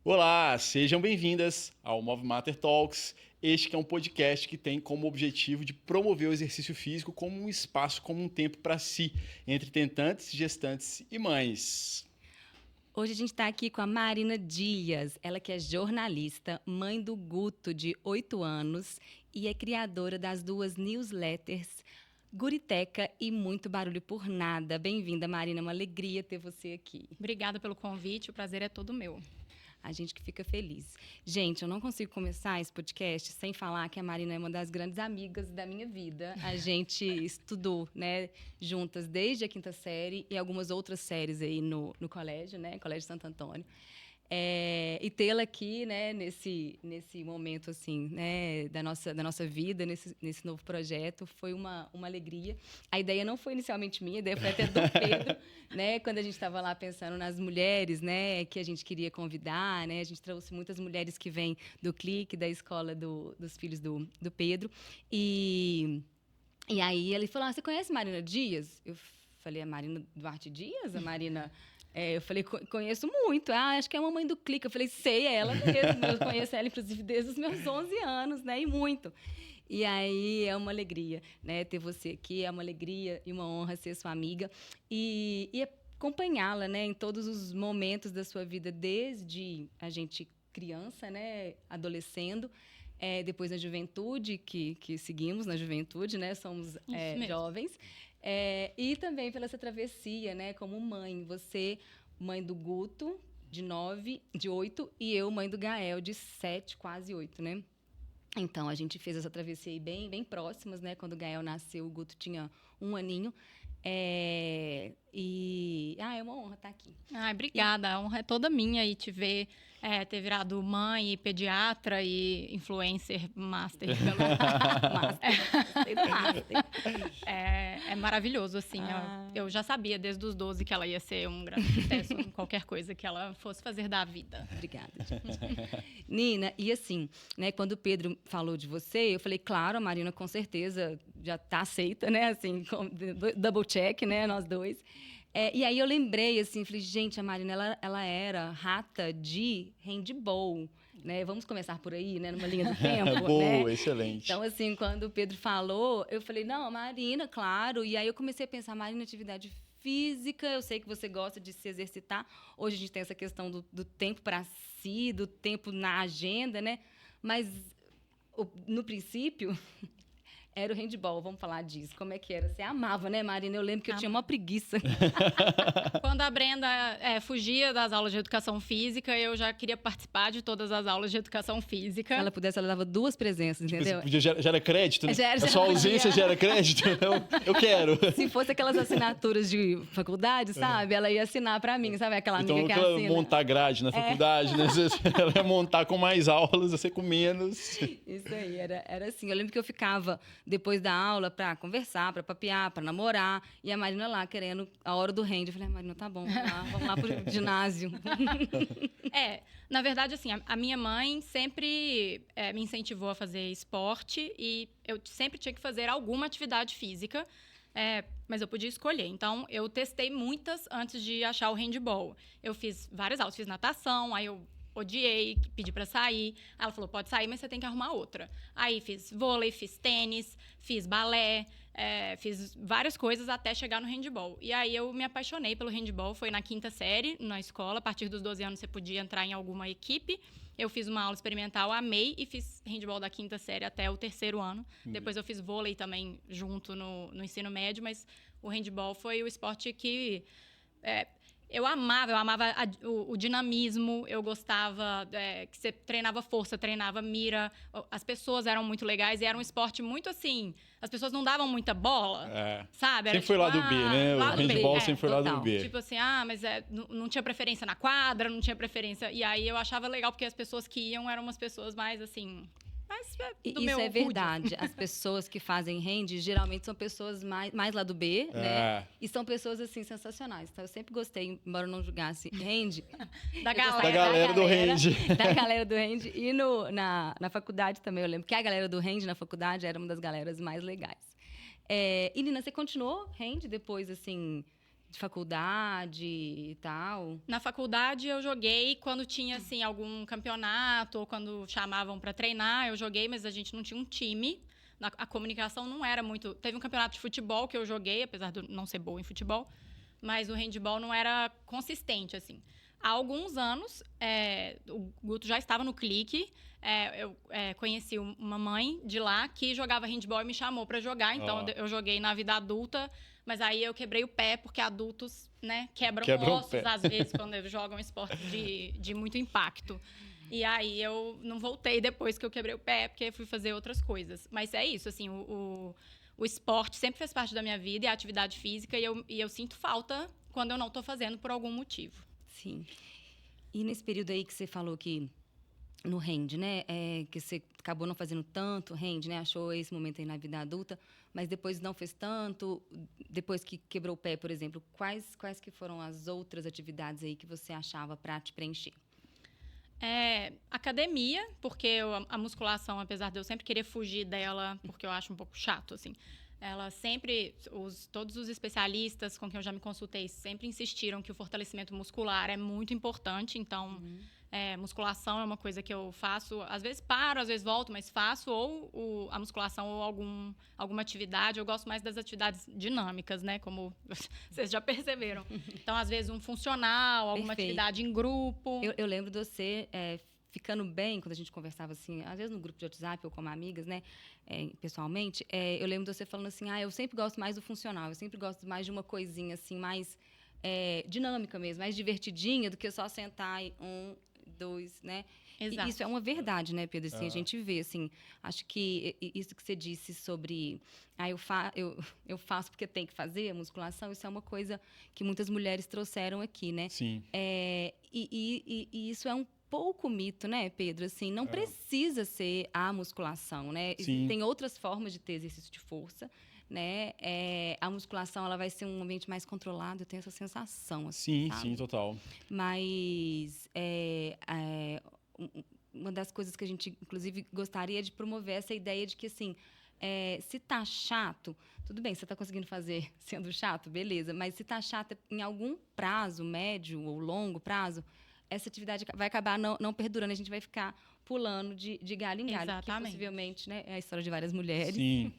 Olá, sejam bem-vindas ao Move Matter Talks. Este que é um podcast que tem como objetivo de promover o exercício físico como um espaço, como um tempo para si, entre tentantes, gestantes e mães. Hoje a gente está aqui com a Marina Dias, ela que é jornalista, mãe do Guto, de 8 anos, e é criadora das 2 newsletters, Guriteca e Muito Barulho por Nada. Bem-vinda, Marina, é uma alegria ter você aqui. Obrigada pelo convite, o prazer é todo meu. A gente que fica feliz. Gente, eu não consigo começar esse podcast sem falar que a Marina é uma das grandes amigas da minha vida. A gente estudou, né, juntas desde a 5ª série e algumas outras séries aí no colégio, né, Colégio Santo Antônio. E tê-la aqui, né, nesse momento assim, né, da nossa vida, nesse novo projeto, foi uma alegria. A ideia não foi inicialmente minha, a ideia foi até do Pedro, né, quando a gente estava lá pensando nas mulheres, né, que a gente queria convidar, né, a gente trouxe muitas mulheres que vêm do Clique, da escola dos filhos do Pedro, e aí ele falou: você conhece Marina Dias? Eu falei: a Marina Duarte Dias? A Marina... eu falei: conheço muito. Acho que é a mamãe do Clique. Eu falei: sei, é ela mesmo. Eu conheço ela, inclusive, desde os meus 11 anos, né? E muito. E aí é uma alegria, né, ter você aqui. É uma alegria e uma honra ser sua amiga. E acompanhá-la, né, em todos os momentos da sua vida, desde a gente criança, né, adolescendo, depois na juventude, que seguimos na juventude, né? Somos jovens. E também pela essa travessia, né, como mãe. Você, mãe do Guto, de 8, e eu, mãe do Gael, de 7, quase 8, né? Então, a gente fez essa travessia aí bem próximas, né? Quando o Gael nasceu, o Guto tinha 1 aninho. É uma honra estar aqui. Obrigada, a honra é toda minha e te ver, ter virado mãe e pediatra e influencer master. Master. É maravilhoso, assim. Eu já sabia desde os 12 que ela ia ser um grande sucesso em qualquer coisa que ela fosse fazer da vida. Obrigada, gente. Nina, e assim, né, quando o Pedro falou de você, eu falei: claro, a Marina com certeza já está aceita, né? Assim, double check, né? Nós dois. E aí eu lembrei, assim, falei: gente, a Marina, ela era rata de handball, né? Vamos começar por aí, né? Numa linha do tempo, Boa, né? excelente. Então, assim, quando o Pedro falou, eu falei: não, Marina, claro. E aí eu comecei a pensar: Marina, atividade física, eu sei que você gosta de se exercitar. Hoje a gente tem essa questão do tempo para si, do tempo na agenda, né? Mas, no princípio... era o handball, vamos falar disso. Como é que era? Você amava, né, Marina? Eu lembro que eu tinha uma preguiça. Quando a Brenda fugia das aulas de educação física, eu já queria participar de todas as aulas de educação física. Se ela pudesse, ela dava 2 presenças, entendeu? Já era crédito? Né? Já sua ausência já era crédito? Eu quero. Se fosse aquelas assinaturas de faculdade, sabe? Ela ia assinar pra mim, sabe? Aquela amiga que assina. Então, montar grade na faculdade, né? Ela ia montar com mais aulas, você com menos. Isso aí, era assim. Eu lembro que eu ficava... depois da aula, para conversar, para papear, para namorar. E a Marina lá, querendo a hora do hand. Eu falei: Marina, tá bom, vamos lá pro ginásio. Na verdade, assim, a minha mãe sempre me incentivou a fazer esporte e eu sempre tinha que fazer alguma atividade física, mas eu podia escolher. Então, eu testei muitas antes de achar o handball. Eu fiz várias aulas, fiz natação, aí eu odiei, pedi pra sair. Ela falou: pode sair, mas você tem que arrumar outra. Aí fiz vôlei, fiz tênis, fiz balé, fiz várias coisas até chegar no handball. E aí eu me apaixonei pelo handball. Foi na 5ª série, na escola. A partir dos 12 anos você podia entrar em alguma equipe. Eu fiz uma aula experimental, amei, e fiz handball da 5ª série até o 3º ano. Depois eu fiz vôlei também junto no ensino médio, mas o handball foi o esporte que... Eu amava o dinamismo, eu gostava que você treinava força, treinava mira, as pessoas eram muito legais e era um esporte muito assim, as pessoas não davam muita bola, sabe? Sempre foi lá do B, né? O handball sempre foi lá do B. Tipo assim, mas não tinha preferência na quadra, não tinha preferência, e aí eu achava legal porque as pessoas que iam eram umas pessoas mais assim... Mas do isso meu é verdade. As pessoas que fazem hand geralmente são pessoas mais lá do B, né? E são pessoas assim sensacionais. Então eu sempre gostei, embora eu não julgasse hand, da galera do hand. Da galera do hand. E na faculdade também, eu lembro que a galera do hand na faculdade era uma das galeras mais legais. E Nina, você continuou hand depois, assim, de faculdade e tal? Na faculdade eu joguei quando tinha assim algum campeonato ou quando chamavam para treinar, eu joguei, mas a gente não tinha um time. A comunicação não era muito. Teve um campeonato de futebol que eu joguei, apesar de eu não ser boa em futebol, mas o handball não era consistente assim. Há alguns anos, o Guto já estava no Clique. Eu conheci uma mãe de lá que jogava handball e me chamou para jogar. Então, eu joguei na vida adulta. Mas aí eu quebrei o pé, porque adultos, né, quebram ossos, às vezes, quando eles jogam esporte de muito impacto. E aí eu não voltei depois que eu quebrei o pé, porque fui fazer outras coisas. Mas é isso, assim, o esporte sempre fez parte da minha vida e a atividade física. E eu sinto falta quando eu não estou fazendo por algum motivo. Sim. E nesse período aí que você falou que no hand, né, que você acabou não fazendo tanto hand, né, achou esse momento aí na vida adulta, mas depois não fez tanto, depois que quebrou o pé, por exemplo, quais que foram as outras atividades aí que você achava para te preencher? Academia, porque a musculação, apesar de eu sempre querer fugir dela, porque eu acho um pouco chato, assim, ela sempre, todos os especialistas com quem eu já me consultei sempre insistiram que o fortalecimento muscular é muito importante. Então, musculação é uma coisa que eu faço. Às vezes paro, às vezes volto, mas faço ou a musculação ou alguma atividade. Eu gosto mais das atividades dinâmicas, né? Como vocês já perceberam. Então, às vezes, um funcional, alguma atividade em grupo. Eu lembro de você... ficando bem, quando a gente conversava assim, às vezes no grupo de WhatsApp ou como amigas, né, pessoalmente, eu lembro de você falando assim, eu sempre gosto mais do funcional, eu sempre gosto mais de uma coisinha assim, mais dinâmica mesmo, mais divertidinha do que só sentar e 1, 2, né? Exato. E isso é uma verdade, né, Pedro? Assim, a gente vê, assim, acho que isso que você disse sobre eu faço porque tem que fazer a musculação, isso é uma coisa que muitas mulheres trouxeram aqui, né? Sim. E isso é um pouco mito, né, Pedro? Assim, não precisa ser a musculação, né? Sim. Tem outras formas de ter exercício de força, né? A musculação, ela vai ser um ambiente mais controlado, eu tenho essa sensação, assim, Sim, sabe? sim, total. Mas uma das coisas que a gente, inclusive, gostaria de promover essa ideia de que, assim, se tá chato, tudo bem, você tá conseguindo fazer sendo chato, beleza, mas se tá chato em algum prazo, médio ou longo prazo, essa atividade vai acabar não perdurando, a gente vai ficar pulando de galho em galho. Exatamente. Que possivelmente, né, é a história de várias mulheres. Sim.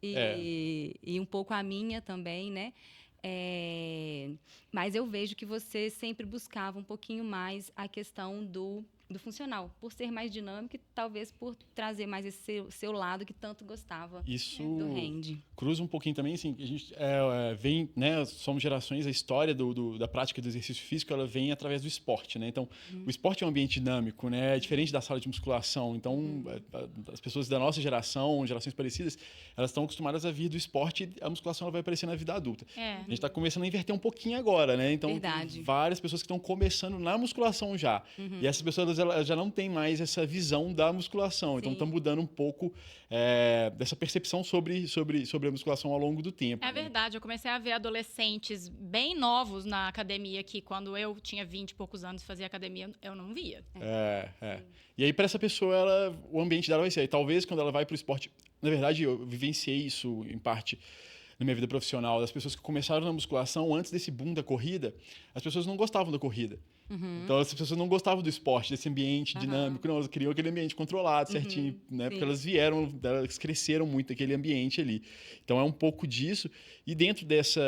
E um pouco a minha também, né? Mas eu vejo que você sempre buscava um pouquinho mais a questão do funcional, por ser mais dinâmico e talvez por trazer mais esse seu lado que tanto gostava do hand. Cruza um pouquinho também, assim, a gente vem, né, somos gerações, a história da prática do exercício físico, ela vem através do esporte, né? Então, o esporte é um ambiente dinâmico, né? É diferente da sala de musculação. Então, as pessoas da nossa geração, gerações parecidas, elas estão acostumadas a vir do esporte e a musculação ela vai aparecer na vida adulta. A gente está começando a inverter um pouquinho agora, né? Então, várias pessoas que estão começando na musculação já. E essas pessoas, elas já não têm mais essa visão da musculação. Então, estão mudando um pouco dessa percepção sobre a musculação ao longo do tempo. É verdade, eu comecei a ver adolescentes bem novos na academia que quando eu tinha 20 e poucos anos e fazia academia, eu não via. E aí, para essa pessoa, o ambiente dela vai ser. Talvez quando ela vai para o esporte... Na verdade, eu vivenciei isso em parte na minha vida profissional. Das pessoas que começaram na musculação antes desse boom da corrida, as pessoas não gostavam da corrida. Então, as pessoas não gostavam do esporte, desse ambiente dinâmico. Não, elas queriam aquele ambiente controlado, certinho, né? Porque elas cresceram muito naquele ambiente ali. Então, é um pouco disso. E dentro desse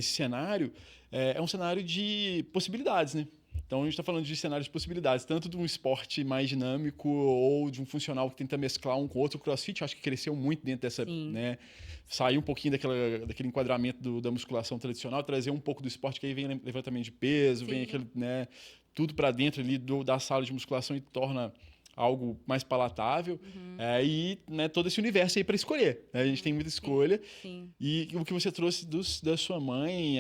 cenário, é um cenário de possibilidades, né? Então, a gente está falando de cenários de possibilidades, tanto de um esporte mais dinâmico ou de um funcional que tenta mesclar um com o outro. O CrossFit, eu acho que cresceu muito dentro dessa... né? Sair um pouquinho daquele enquadramento da musculação tradicional, trazer um pouco do esporte, que aí vem levantamento de peso, vem aquele, né, tudo para dentro ali da sala de musculação e torna algo mais palatável. E né, todo esse universo aí para escolher. Né? A gente tem muita escolha. E o que você trouxe da sua mãe,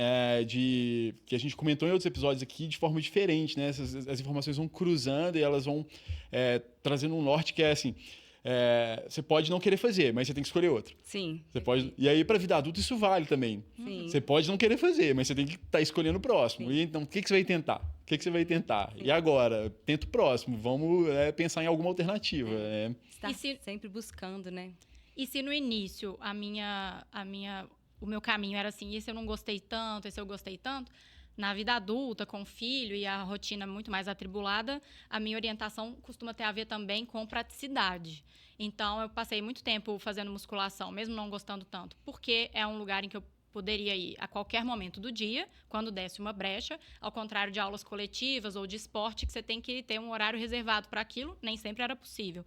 que a gente comentou em outros episódios aqui, de forma diferente. Né? As informações vão cruzando e elas vão trazendo um norte que é assim... você pode não querer fazer, mas você tem que escolher outro. Você pode... E aí, para a vida adulta, isso vale também. Você pode não querer fazer, mas você tem que estar escolhendo o próximo. E, então, o que você vai tentar? Você vai tentar? E agora? Tenta o próximo. Vamos pensar em alguma alternativa. Está sempre buscando, né? E se no início a minha o meu caminho era assim, esse eu não gostei tanto, esse eu gostei tanto. Na vida adulta, com filho e a rotina muito mais atribulada, a minha orientação costuma ter a ver também com praticidade. Então, eu passei muito tempo fazendo musculação, mesmo não gostando tanto, porque é um lugar em que eu poderia ir a qualquer momento do dia, quando desse uma brecha, ao contrário de aulas coletivas ou de esporte, que você tem que ter um horário reservado para aquilo, nem sempre era possível.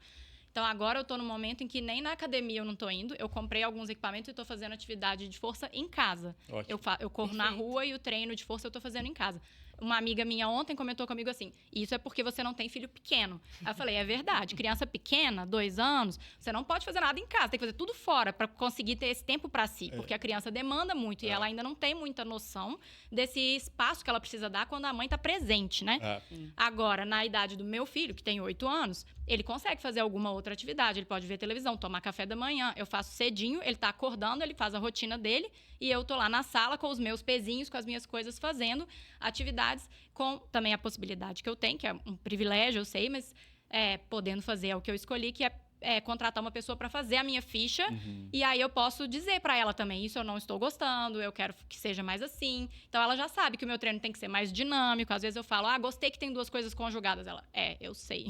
Então, agora eu estou num momento em que nem na academia eu não estou indo. Eu comprei alguns equipamentos e estou fazendo atividade de força em casa. Eu corro na rua e o treino de força eu estou fazendo em casa. Uma amiga minha ontem comentou comigo assim, isso é porque você não tem filho pequeno. Aí eu falei, é verdade. Criança pequena, 2 anos, você não pode fazer nada em casa. Tem que fazer tudo fora para conseguir ter esse tempo para si. Porque a criança demanda muito e ela ainda não tem muita noção desse espaço que ela precisa dar quando a mãe está presente, né? Agora, na idade do meu filho, que tem 8 anos, ele consegue fazer alguma outra atividade. Ele pode ver televisão, tomar café da manhã. Eu faço cedinho, ele está acordando, ele faz a rotina dele e eu tô lá na sala com os meus pezinhos, com as minhas coisas, fazendo atividades, com também a possibilidade que eu tenho, que é um privilégio, eu sei, mas podendo fazer é o que eu escolhi, que é contratar uma pessoa para fazer a minha ficha. E aí eu posso dizer para ela também, isso eu não estou gostando, eu quero que seja mais assim. Então ela já sabe que o meu treino tem que ser mais dinâmico. Às vezes eu falo, gostei que tem 2 coisas conjugadas. Ela, eu sei.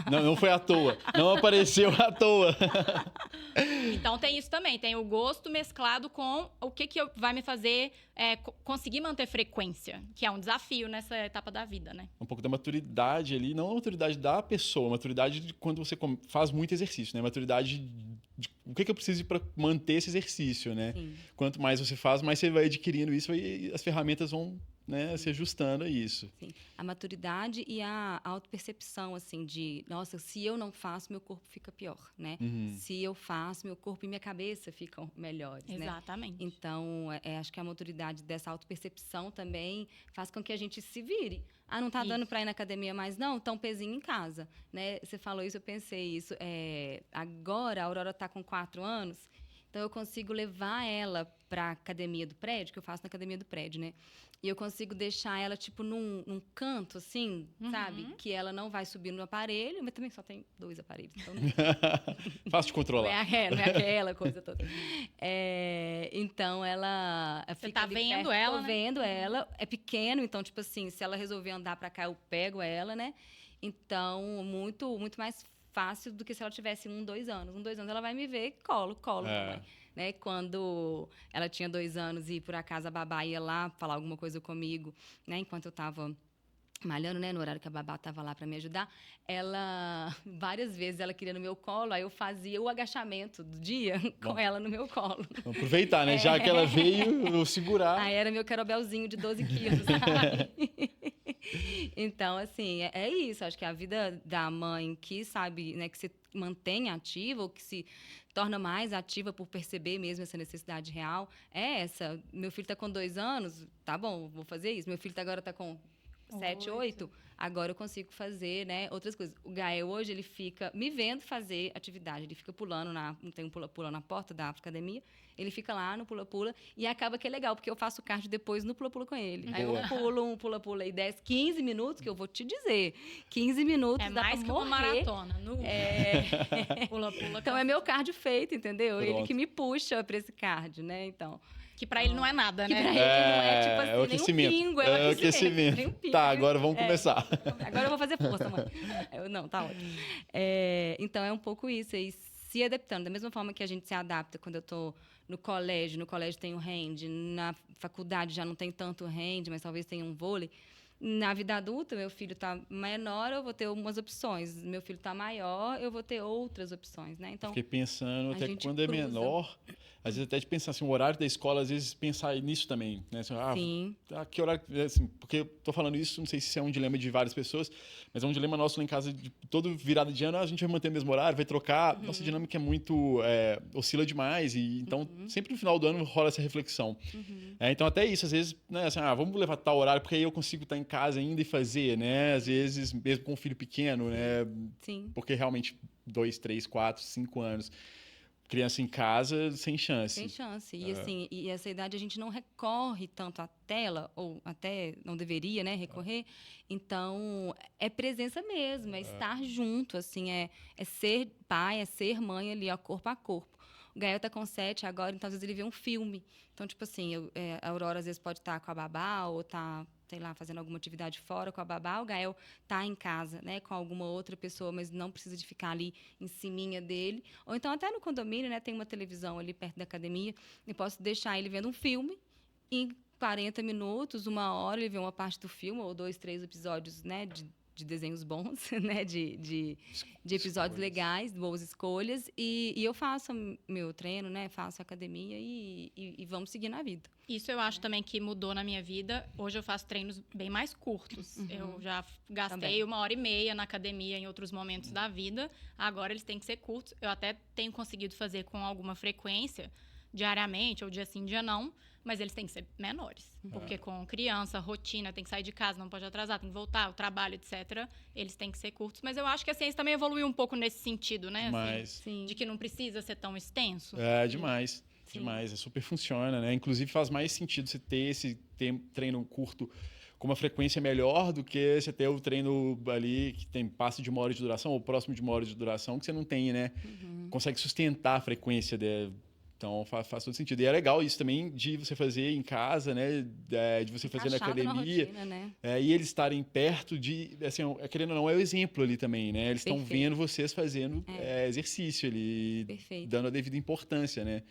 Não foi à toa. Não apareceu à toa. Então tem isso também, tem o gosto mesclado com o que vai me fazer conseguir manter frequência, que é um desafio nessa etapa da vida, né? Um pouco da maturidade ali, não a maturidade da pessoa, a maturidade de quando você faz muito exercício, né? A maturidade de o que eu preciso para manter esse exercício, né? Sim. Quanto mais você faz, mais você vai adquirindo isso e as ferramentas vão, né, se ajustando a isso. Sim. A maturidade e a autopercepção, assim, de, nossa, se eu não faço, meu corpo fica pior, né? Se eu faço, meu corpo e minha cabeça ficam melhores, né? Exatamente. Então, acho que a maturidade dessa autopercepção também faz com que a gente se vire. Não tá dando para ir na academia mais, não? Então, pezinho em casa, né? Você falou isso, eu pensei isso. Agora, a Aurora tá com 4 anos, então eu consigo levar ela para a academia do prédio, que eu faço na academia do prédio, né? E eu consigo deixar ela, tipo, num canto, assim, sabe? Que ela não vai subir no aparelho, mas também só tem 2 aparelhos. Então Fácil de controlar. Não é aquela coisa toda. Então, ela Você fica tá ali vendo perto, ela, tô né? vendo ela. É pequeno, então, tipo assim, se ela resolver andar para cá, eu pego ela, né? Então, muito, muito mais fácil do que se ela tivesse 1, 2 anos. 1, 2 anos ela vai me ver, colo, mamãe. Né? Quando ela tinha 2 anos e por acaso a babá ia lá falar alguma coisa comigo, né? Enquanto eu estava malhando, né? No horário que a babá estava lá para me ajudar, várias vezes ela queria no meu colo, aí eu fazia o agachamento do dia com ela no meu colo. Vamos aproveitar, né? Já que ela veio, eu segurar. Aí era meu kettlebellzinho de 12 quilos, sabe? Então, assim, é isso. Acho que a vida da mãe que sabe, né, que se mantém ativa ou que se torna mais ativa por perceber mesmo essa necessidade real, é essa. Meu filho está com 2 anos, tá bom, vou fazer isso. Meu filho agora está com 7, 8, agora eu consigo fazer, né, outras coisas. O Gael hoje, ele fica me vendo fazer atividade, ele fica pulando, tem um pula-pula na porta da academia, ele fica lá no pula-pula e acaba que é legal, porque eu faço cardio depois no pula-pula com ele. Aí eu pulo um pula-pula aí 10, 15 minutos, que eu vou te dizer, 15 minutos dá mais pra que uma morrer. maratona. Pula-pula. Então é meu cardio feito, entendeu? Pronto. Ele que me puxa para esse cardio, né? Então, Que pra ele não é nada, que né? pra ele não é tipo assim, o aquecimento. nem um pingo, é o aquecimento. Nem um pingo. Tá, agora vamos começar. Agora eu vou fazer força, mãe. Não, tá ótimo. Então, é um pouco isso, aí se adaptando. Da mesma forma que a gente se adapta quando eu tô no colégio tem o hand, na faculdade já não tem tanto hand, mas talvez tenha um vôlei. Na vida adulta, meu filho está menor, eu vou ter umas opções. Meu filho está maior, eu vou ter outras opções, né? Então, fiquei pensando, até gente quando é cruza. menor, às vezes até de pensar assim, o horário da escola, às vezes pensar nisso também, né? Assim, sim. Que horário, assim, porque eu tô falando isso, não sei se é um dilema de várias pessoas, mas é um dilema nosso lá em casa, de todo virada de ano, a gente vai manter o mesmo horário, vai trocar, nossa dinâmica é muito, oscila demais, e então sempre no final do ano rola essa reflexão. Então até isso, às vezes, né, assim, vamos levar tal horário, porque aí eu consigo estar em casa ainda e fazer, né? Às vezes, mesmo com um filho pequeno, né? Sim. Porque realmente 2, 3, 4, 5 anos, criança em casa, sem chance. Sem chance. E, assim, e essa idade a gente não recorre tanto à tela, ou até não deveria, né, recorrer. Então, é presença mesmo, é estar junto, assim, é ser pai, é ser mãe ali, ó, corpo a corpo. O Gael tá com 7 agora, então às vezes ele vê um filme. Então, tipo assim, a Aurora às vezes pode estar com a babá ou tá, sei lá, fazendo alguma atividade fora com a babá. O Gael tá em casa, né, com alguma outra pessoa, mas não precisa de ficar ali em ciminha dele. Ou então até no condomínio, né, tem uma televisão ali perto da academia e posso deixar ele vendo um filme em 40 minutos, 1 hora, ele vê uma parte do filme, ou 2, 3 episódios, né, de desenhos bons, né, de episódios legais, boas escolhas, e eu faço meu treino, né, faço academia e vamos seguir na vida. Isso eu acho também que mudou na minha vida. Hoje eu faço treinos bem mais curtos. Eu já gastei 1h30 na academia em outros momentos da vida. Agora eles têm que ser curtos. Eu até tenho conseguido fazer com alguma frequência, diariamente, ou dia sim, dia não, mas eles têm que ser menores. Porque com criança, rotina, tem que sair de casa, não pode atrasar, tem que voltar, o trabalho, etc. Eles têm que ser curtos. Mas eu acho que a ciência também evoluiu um pouco nesse sentido, né? Assim, de que não precisa ser tão extenso. Demais. Sim. Demais. Super funciona, né? Inclusive faz mais sentido você ter esse treino curto com uma frequência melhor do que você ter o treino ali que tem passe de 1 hora de duração ou próximo de 1 hora de duração, que você não tem, né? Consegue sustentar a frequência Então, faz todo sentido. E é legal isso também de você fazer em casa, né? De você fazer na academia. Na rotina, né? E eles estarem perto de... Assim, querendo ou não, é o exemplo ali também, né? Eles estão vendo vocês fazendo exercício ali, dando a devida importância, né?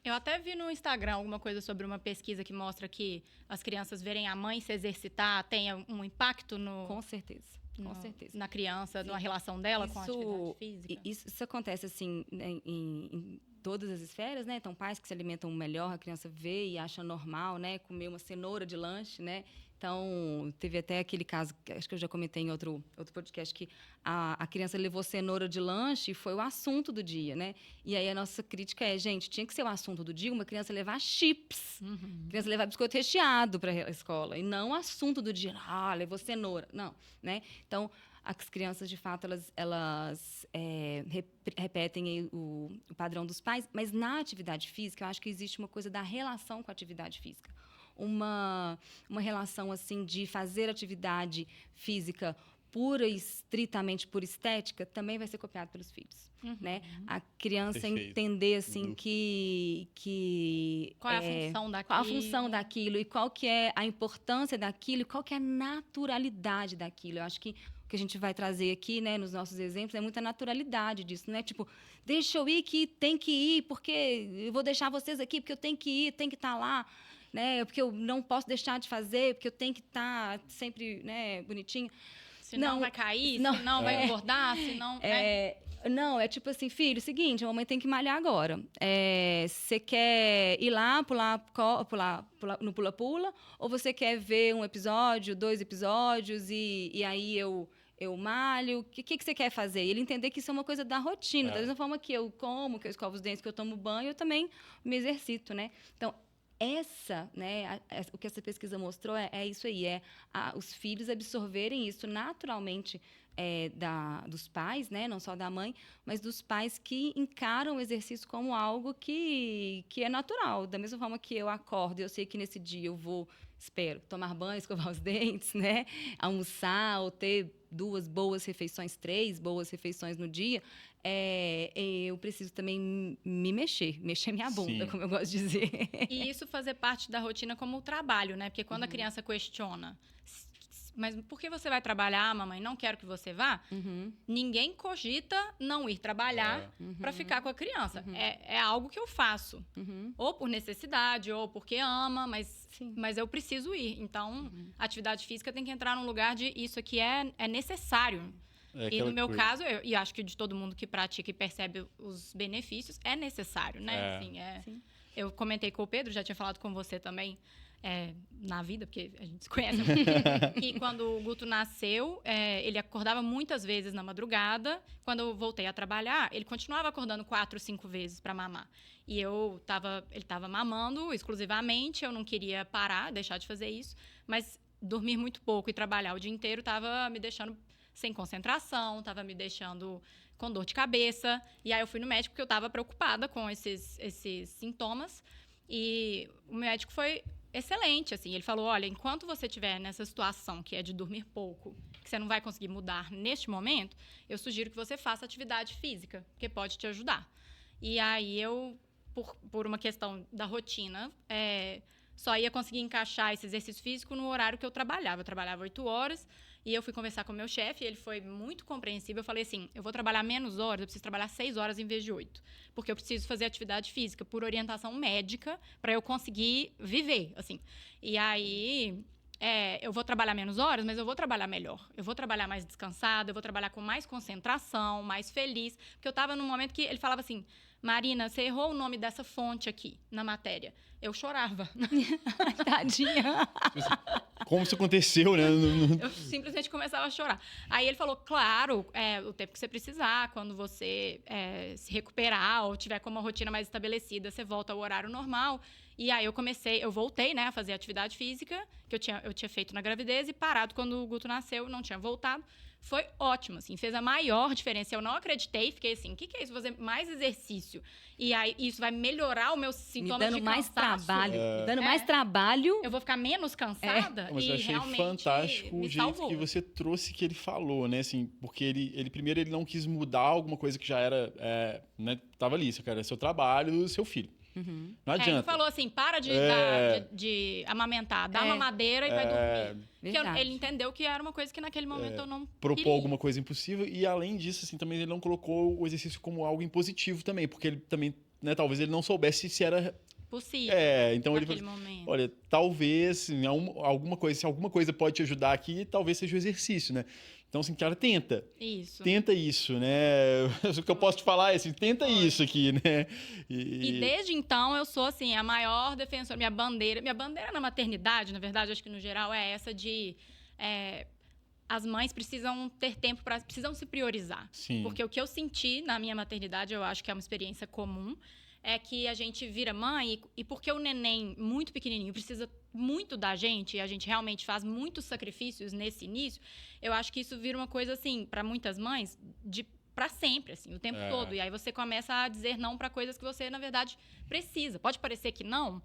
Eu até vi no Instagram alguma coisa sobre uma pesquisa que mostra que as crianças verem a mãe se exercitar tem um impacto no... Com certeza. Com certeza. Na criança, na relação dela com a atividade física. Isso acontece, assim, em todas as esferas, né? Então, pais que se alimentam melhor, a criança vê e acha normal, né? Comer uma cenoura de lanche, né? Então, teve até aquele caso, acho que eu já comentei em outro podcast, que a criança levou cenoura de lanche e foi o assunto do dia, né? E aí a nossa crítica é, gente, tinha que ser o assunto do dia uma criança levar chips, criança levar biscoito recheado para a escola, e não o assunto do dia, levou cenoura. Não, né? Então, as crianças, de fato, elas repetem o padrão dos pais, mas na atividade física, eu acho que existe uma coisa da relação com a atividade física. Uma relação, assim, de fazer atividade física estritamente por estética, também vai ser copiado pelos filhos, né? A criança entender, assim, que qual é a função daquilo. Qual a função daquilo e qual que é a importância daquilo e qual que é a naturalidade daquilo. Eu acho que o que a gente vai trazer aqui, né, nos nossos exemplos, é muita naturalidade disso, não é tipo, deixa eu ir que tem que ir, porque eu vou deixar vocês aqui, porque eu tenho que ir, tenho que estar lá, né, porque eu não posso deixar de fazer, porque eu tenho que estar sempre, né, bonitinho. Senão vai cair, senão vai engordar, senão... Não, é tipo assim, filho, seguinte, a mamãe tem que malhar agora. Você quer ir lá, pular no pula-pula, ou você quer ver 1 episódio, 2 episódios, e aí eu malho? O que você quer fazer? E ele entender que isso é uma coisa da rotina. Da mesma forma que eu como, que eu escovo os dentes, que eu tomo banho, eu também me exercito, né? Então, o que essa pesquisa mostrou é isso aí, os filhos absorverem isso naturalmente dos pais, né? Não só da mãe, mas dos pais que encaram o exercício como algo que é natural. Da mesma forma que eu acordo, eu sei que nesse dia eu espero tomar banho, escovar os dentes, né? Almoçar ou ter 2 boas refeições, 3 boas refeições no dia, eu preciso também me mexer minha bunda, como eu gosto de dizer. E isso fazer parte da rotina como trabalho, né? Porque quando a criança questiona, mas por que você vai trabalhar, mamãe? Não quero que você vá. Ninguém cogita não ir trabalhar para ficar com a criança. É algo que eu faço. Ou por necessidade, ou porque ama, mas eu preciso ir. Então, a atividade física tem que entrar num lugar de isso aqui é necessário. E no meu caso, e acho que de todo mundo que pratica e percebe os benefícios, é necessário, né? Assim, eu comentei com o Pedro, já tinha falado com você também, na vida, porque a gente se conhece. E quando o Guto nasceu, ele acordava muitas vezes na madrugada. Quando eu voltei a trabalhar, ele continuava acordando 4, 5 vezes para mamar. E ele estava mamando exclusivamente, eu não queria parar, deixar de fazer isso, mas dormir muito pouco e trabalhar o dia inteiro estava me deixando sem concentração, estava me deixando com dor de cabeça. E aí eu fui no médico porque eu estava preocupada com esses sintomas. E o médico foi excelente, assim. Ele falou, olha, enquanto você estiver nessa situação que é de dormir pouco, que você não vai conseguir mudar neste momento, eu sugiro que você faça atividade física, porque pode te ajudar. E aí eu por uma questão da rotina, só ia conseguir encaixar esse exercício físico no horário que eu trabalhava. Eu trabalhava 8 horas e eu fui conversar com o meu chefe e ele foi muito compreensível. Eu falei assim, eu vou trabalhar menos horas, eu preciso trabalhar 6 horas em vez de 8. Porque eu preciso fazer atividade física por orientação médica para eu conseguir viver, assim. E aí... eu vou trabalhar menos horas, mas eu vou trabalhar melhor. Eu vou trabalhar mais descansada, eu vou trabalhar com mais concentração, mais feliz. Porque eu estava num momento que ele falava assim, Marina, você errou o nome dessa fonte aqui na matéria. Eu chorava. Tadinha. Como isso aconteceu, né? Eu simplesmente começava a chorar. Aí ele falou, claro, o tempo que você precisar, quando você se recuperar ou tiver com uma rotina mais estabelecida, você volta ao horário normal. E aí eu voltei, né, a fazer atividade física, que eu tinha feito na gravidez e parado quando o Guto nasceu, não tinha voltado. Foi ótimo, assim, fez a maior diferença. Eu não acreditei, fiquei assim, o que é isso? Vou fazer mais exercício. E aí, isso vai melhorar os meus sintomas de cansaço. Me dando mais trabalho. Eu vou ficar menos cansada Mas eu achei fantástico o jeito que você trouxe que ele falou, né? Assim, porque ele primeiro ele não quis mudar alguma coisa que já era, né? Tava ali, seu trabalho, seu filho. Uhum. Não adianta. Ele falou assim, para de amamentar, dá uma madeira e vai dormir. Porque ele entendeu que era uma coisa que naquele momento eu não propor alguma coisa impossível e além disso, assim, também ele não colocou o exercício como algo impositivo também, porque ele também, né, talvez ele não soubesse se era possível. Então naquele ele falou, momento. olha, talvez se alguma coisa pode te ajudar aqui, talvez seja o exercício, né? Então, assim, cara, tenta. Isso. Tenta isso, né? O que eu posso te falar é assim, tenta isso aqui, né? E desde então, eu sou, assim, a maior defensora. Minha bandeira na maternidade, na verdade, acho que no geral, é essa de... as mães precisam ter tempo precisam se priorizar. Sim. Porque o que eu senti na minha maternidade, eu acho que é uma experiência comum, é que a gente vira mãe e porque o neném muito pequenininho precisa muito da gente e a gente realmente faz muitos sacrifícios nesse início, eu acho que isso vira uma coisa assim, para muitas mães, para sempre, assim, o tempo todo. E aí você começa a dizer não para coisas que você, na verdade, precisa. Pode parecer que não,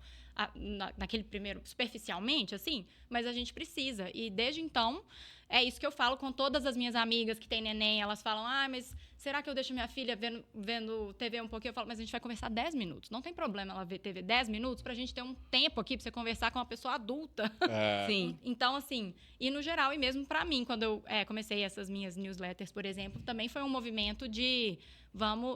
naquele primeiro, superficialmente, assim, mas a gente precisa. E desde então, é isso que eu falo com todas as minhas amigas que têm neném. Elas falam, mas será que eu deixo minha filha vendo TV um pouquinho? Eu falo, mas a gente vai conversar 10 minutos. Não tem problema ela ver TV 10 minutos pra gente ter um tempo aqui pra você conversar com uma pessoa adulta. Sim. Então, assim, e no geral, e mesmo pra mim, quando eu comecei essas minhas newsletters, por exemplo, também foi um movimento de...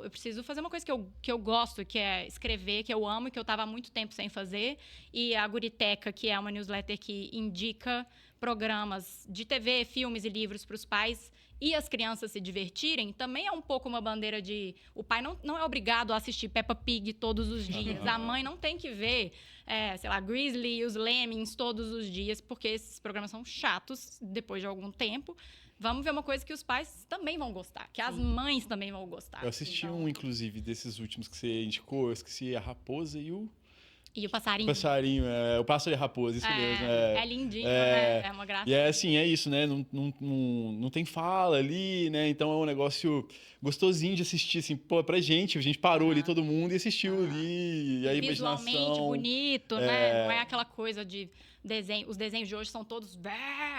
eu preciso fazer uma coisa que eu gosto, que é escrever, que eu amo e que eu estava há muito tempo sem fazer. E a Guriteca, que é uma newsletter que indica programas de TV, filmes e livros para os pais e as crianças se divertirem, também é um pouco uma bandeira de... O pai não é obrigado a assistir Peppa Pig todos os dias. A mãe não tem que ver, sei lá, Grizzly e os Lemmings todos os dias, porque esses programas são chatos depois de algum tempo. Vamos ver uma coisa que os pais também vão gostar, que as mães também vão gostar. Eu assisti inclusive, desses últimos que você indicou, eu esqueci a raposa e o... E o passarinho. O passarinho, o pássaro e a raposa, isso mesmo. É lindinho, né? É uma graça. E assim, é isso, né? Não tem fala ali, né? Então é um negócio gostosinho de assistir, assim, pra gente. A gente parou ali, todo mundo, e assistiu ali. E a imaginação... Visualmente bonito, né? Não é aquela coisa de desenho. Os desenhos de hoje são todos...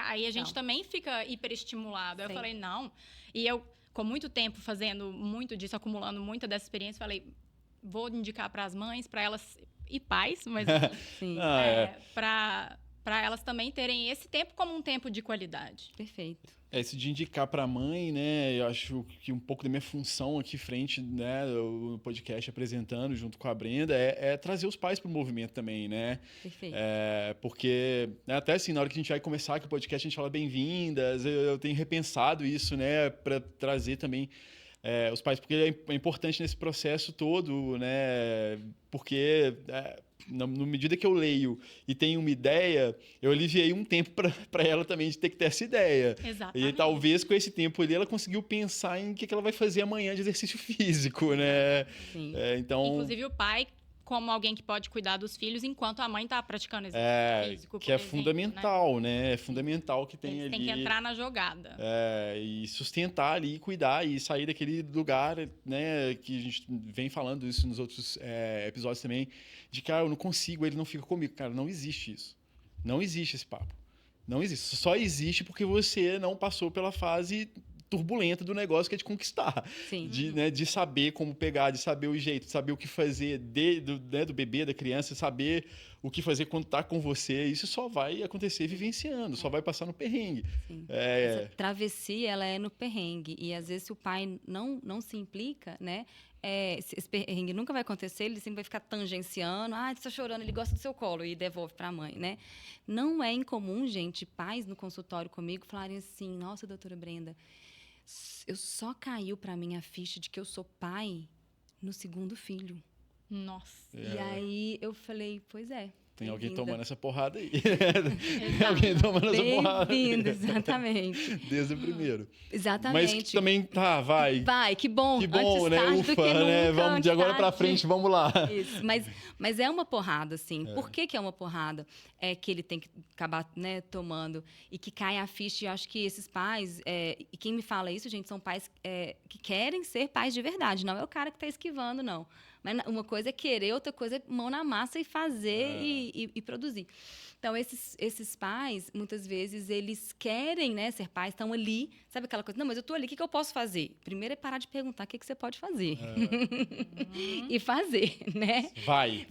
Aí a gente também fica hiperestimulado. Aí eu falei, não. E eu, com muito tempo fazendo muito disso, acumulando muita dessa experiência, falei, vou indicar para as mães, para elas... E pais, mas Sim. para elas também terem esse tempo como um tempo de qualidade. Perfeito. Isso de indicar para a mãe, né? Eu acho que um pouco da minha função aqui frente, né, no podcast apresentando junto com a Brenda é trazer os pais para o movimento também, né? Perfeito. Porque até assim, na hora que a gente vai começar aqui o podcast, a gente fala bem-vindas. Eu tenho repensado isso, né, para trazer também os pais, porque é importante nesse processo todo, né? Porque na medida que eu leio e tenho uma ideia, eu aliviei um tempo para ela também de ter que ter essa ideia. Exatamente. E talvez com esse tempo ali ela conseguiu pensar em o que ela vai fazer amanhã de exercício físico, né? Sim. Então... Inclusive o pai como alguém que pode cuidar dos filhos enquanto a mãe está praticando exercício físico, que é exemplo, fundamental, né? É fundamental que tenha ali... Tem que entrar na jogada. E sustentar ali, cuidar e sair daquele lugar, né? Que a gente vem falando isso nos outros episódios também, de que eu não consigo, ele não fica comigo. Cara, não existe isso. Não existe esse papo. Não existe. Só existe porque você não passou pela fase turbulenta do negócio, que é de conquistar. Sim. De saber como pegar, de saber o jeito, de saber o que fazer do bebê, da criança, saber o que fazer quando tá com você. Isso só vai acontecer vivenciando, só vai passar no perrengue. Sim. Essa travessia, ela é no perrengue. E, às vezes, se o pai não se implica, né? Esse perrengue nunca vai acontecer, ele sempre vai ficar tangenciando. Ah, você está chorando, ele gosta do seu colo e devolve para a mãe, né? Não é incomum, gente, pais no consultório comigo falarem assim: nossa, doutora Brenda, eu só caiu para mim a ficha de que eu sou pai no segundo filho. Nossa. E aí eu falei: pois é. Tem alguém tomando essa porrada aí. Tem alguém tomando essa porrada. Bem-vindo, exatamente. Desde o primeiro. Exatamente. Mas que também, vai. Vai, que bom. Que bom, antes né? tarde do Ufa, que né? nunca, Vamos de agora pra frente, vamos lá. Isso, mas é uma porrada, assim. Por que é uma porrada? É que ele tem que acabar, né, tomando e que cai a ficha. E eu acho que esses pais, e quem me fala isso, gente, são pais que querem ser pais de verdade. Não é o cara que está esquivando, não. Mas uma coisa é querer, outra coisa é mão na massa e fazer e produzir. Então, esses pais, muitas vezes, eles querem, né, ser pais, estão ali, sabe aquela coisa? Não, mas eu estou ali, o que eu posso fazer? Primeiro é parar de perguntar o que você pode fazer. E fazer, né? Vai,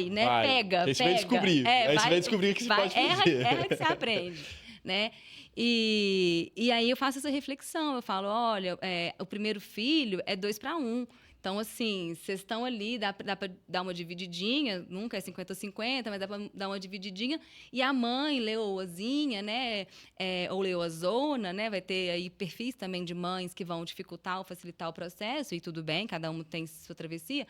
né? vai. Pega, Aí você vai descobrir. Aí você vai descobrir o que você pode fazer. Erra que você aprende, né? E aí eu faço essa reflexão, eu falo, olha, o primeiro filho é 2-1. Então, assim, vocês estão ali, dá para dar uma divididinha, nunca é 50-50, mas dá para dar uma divididinha. E a mãe, leoazinha, né, ou leoazona, né, vai ter aí perfis também de mães que vão dificultar ou facilitar o processo, e tudo bem, cada um tem sua travessia.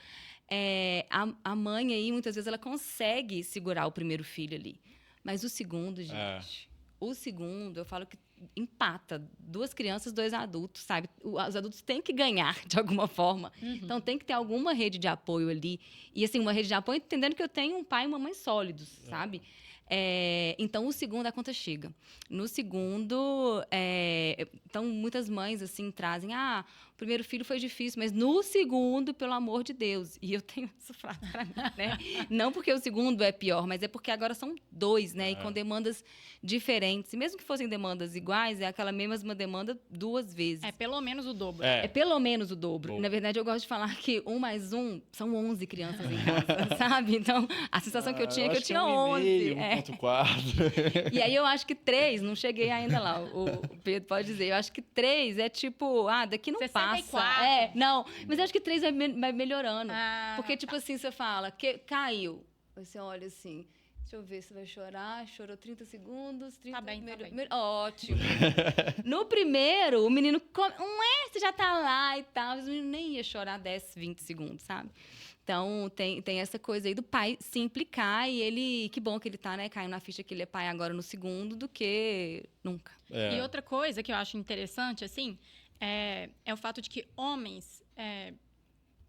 A mãe aí, muitas vezes, ela consegue segurar o primeiro filho ali. Mas o segundo, gente, o segundo, eu falo que empata 2 crianças, 2 adultos, sabe? Os adultos têm que ganhar de alguma forma. Então, tem que ter alguma rede de apoio ali. E, assim, uma rede de apoio entendendo que eu tenho um pai e uma mãe sólidos, sabe? Então, o segundo, a conta chega. No segundo, então, muitas mães, assim, trazem... o primeiro filho foi difícil, mas no segundo, pelo amor de Deus. E eu tenho essa frase pra mim, né? Não porque o segundo é pior, mas é porque agora são 2, né? E com demandas diferentes. E mesmo que fossem demandas iguais, é aquela mesma demanda 2 vezes. É pelo menos o dobro. É pelo menos o dobro. Na verdade, eu gosto de falar que 1 mais 1 são 11 crianças em casa, sabe? Então, a sensação que eu tinha é que eu tinha 11. 1,4. E aí, eu acho que 3, não cheguei ainda lá, o Pedro pode dizer, eu acho que 3 é tipo, daqui não 64. passa. Não, mas eu acho que 3 vai melhorando. Porque, tipo tá. assim, você fala, que caiu, você olha assim... Deixa eu ver se vai chorar. Chorou 30 segundos. 30 Tá bem. Ótimo. No primeiro, o menino... Você já tá lá e tal. Mas o menino nem ia chorar 10, 20 segundos, sabe? Então, tem essa coisa aí do pai se implicar. E ele... Que bom que ele tá, né? Caiu na ficha que ele é pai agora no segundo do que nunca. E outra coisa que eu acho interessante, assim, é o fato de que homens...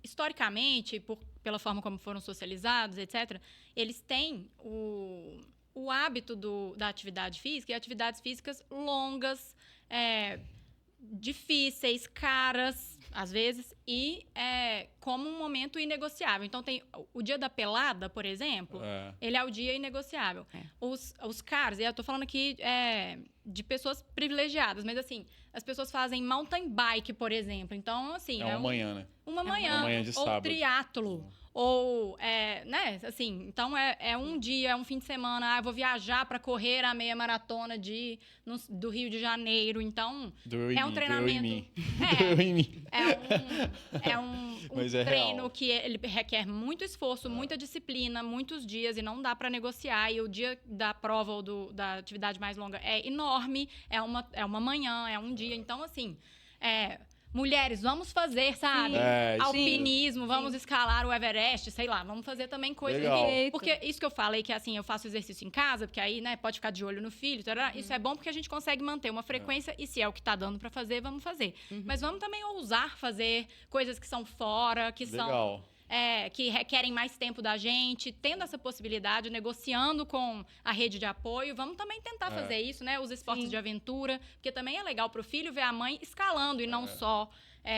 historicamente, pela forma como foram socializados, etc., eles têm o hábito da atividade física e atividades físicas longas, difíceis, caras, às vezes, e como um momento inegociável. Então, tem o dia da pelada, por exemplo, ele é o dia inegociável. Os caras, e eu estou falando aqui de pessoas privilegiadas, mas, assim, as pessoas fazem mountain bike, por exemplo. Então, assim... uma manhã, né? Uma manhã de ou sábado. triatlo. Ou, né, assim, então é um dia, é um fim de semana, eu vou viajar para correr a meia maratona do Rio de Janeiro, então um treinamento. É um treino que ele requer muito esforço, muita disciplina, muitos dias, e não dá para negociar, e o dia da prova ou da atividade mais longa é enorme, é uma manhã, é um dia, então, assim... Mulheres, vamos fazer, sabe? Alpinismo, vamos escalar o Everest, sei lá, vamos fazer também coisas. Porque isso que eu falei, que assim, eu faço exercício em casa, porque aí, né, pode ficar de olho no filho, isso é bom porque a gente consegue manter uma frequência, e se é o que tá dando pra fazer, vamos fazer. Mas vamos também ousar fazer coisas que são fora, que são... que requerem mais tempo da gente, tendo essa possibilidade, negociando com a rede de apoio, vamos também tentar fazer isso, né? Os esportes de aventura, porque também é legal pro filho ver a mãe escalando e não só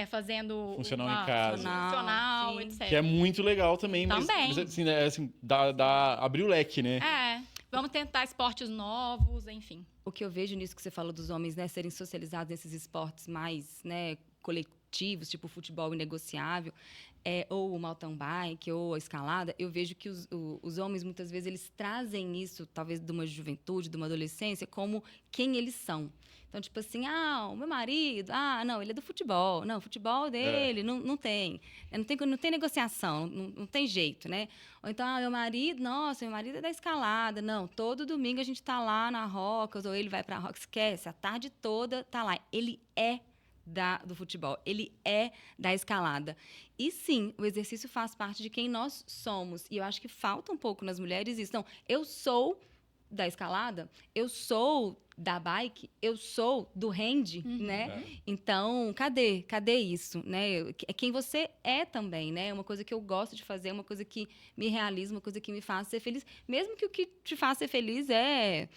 fazendo funcional em casa. Funcional, etc. Que é muito legal também, mas assim, né, assim, dá abrir o leque, né? Vamos tentar esportes novos, enfim. O que eu vejo nisso que você falou dos homens, né, serem socializados nesses esportes mais, né, coletivos, tipo futebol inegociável, ou o mountain bike, ou a escalada, eu vejo que os homens, muitas vezes, eles trazem isso, talvez de uma juventude, de uma adolescência, como quem eles são. Então, tipo assim, o meu marido, não, ele é do futebol. Não, o futebol dele não tem. Não tem negociação, não tem jeito, né? Ou então, meu marido é da escalada. Não, todo domingo a gente tá lá na Rocas, ou ele vai pra Rocas, esquece, a tarde toda tá lá. Ele é do futebol, ele é da escalada. E sim, o exercício faz parte de quem nós somos. E eu acho que falta um pouco nas mulheres isso. Então, eu sou da escalada, eu sou da bike, eu sou do hand, né? Então, cadê isso, né? É quem você é também, né? É uma coisa que eu gosto de fazer, uma coisa que me realiza, uma coisa que me faz ser feliz. Mesmo que o que te faz ser feliz é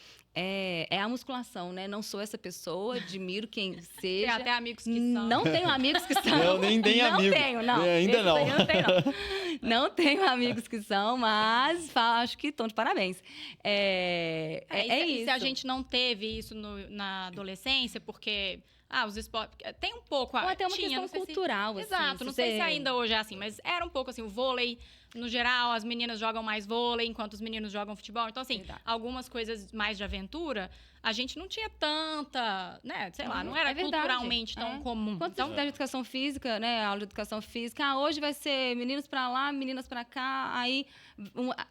a musculação, né? Não sou essa pessoa, admiro quem seja. Tem até amigos que são. Não tenho amigos que são. Não, nem tem amigo. Não tenho, não. Ainda não. Não tenho, não. Não tenho amigos que são, mas acho que estão de parabéns. E isso. se a gente não teve isso na adolescência, porque... os esportes... Tem um pouco... Ou até uma questão cultural, assim. Exato. Não sei se ainda hoje é assim, mas era um pouco assim, o vôlei... No geral, as meninas jogam mais vôlei, enquanto os meninos jogam futebol. Então, assim, algumas coisas mais de aventura, a gente não tinha tanta, né? Sei lá, não era culturalmente tão comum. Quando você estudar educação física, né? Aula de educação física, hoje vai ser meninos pra lá, meninas pra cá. Aí,